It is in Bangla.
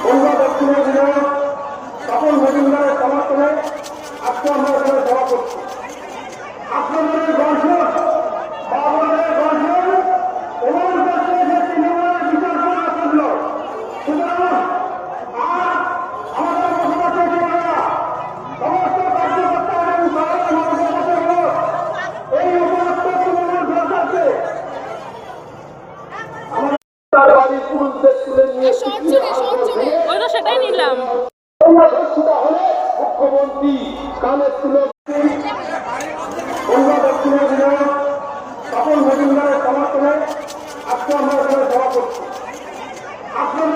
বন্ধুরা দক্ষিণের বিধায়ক তপন মজুমদারের সমর্থনে আজকে আমরা এখানে সভা করছি। আপনাদের গর্জন বাবনের গর্জন এবং তৃণমূলের বিচার করা করল। সুতরাং আর আমাদের বসবাসের জীবনেরা সমস্ত কার্যকর্তা এবং সাধারণ মানুষের কাছে অনুরোধ, এই উপযুক্ত তৃণমূল সরকারকে আমাদের বাড়ির পুরুষদের তুলে নিয়ে সেটাই নিলাম। মুখ্যমন্ত্রী কানের তুলে বন্ধুরা দক্ষিণের বিধায়ক তপন মজুমদারের সমর্থনে আজকে আমরা এখানে সভা করছি। আপনাদের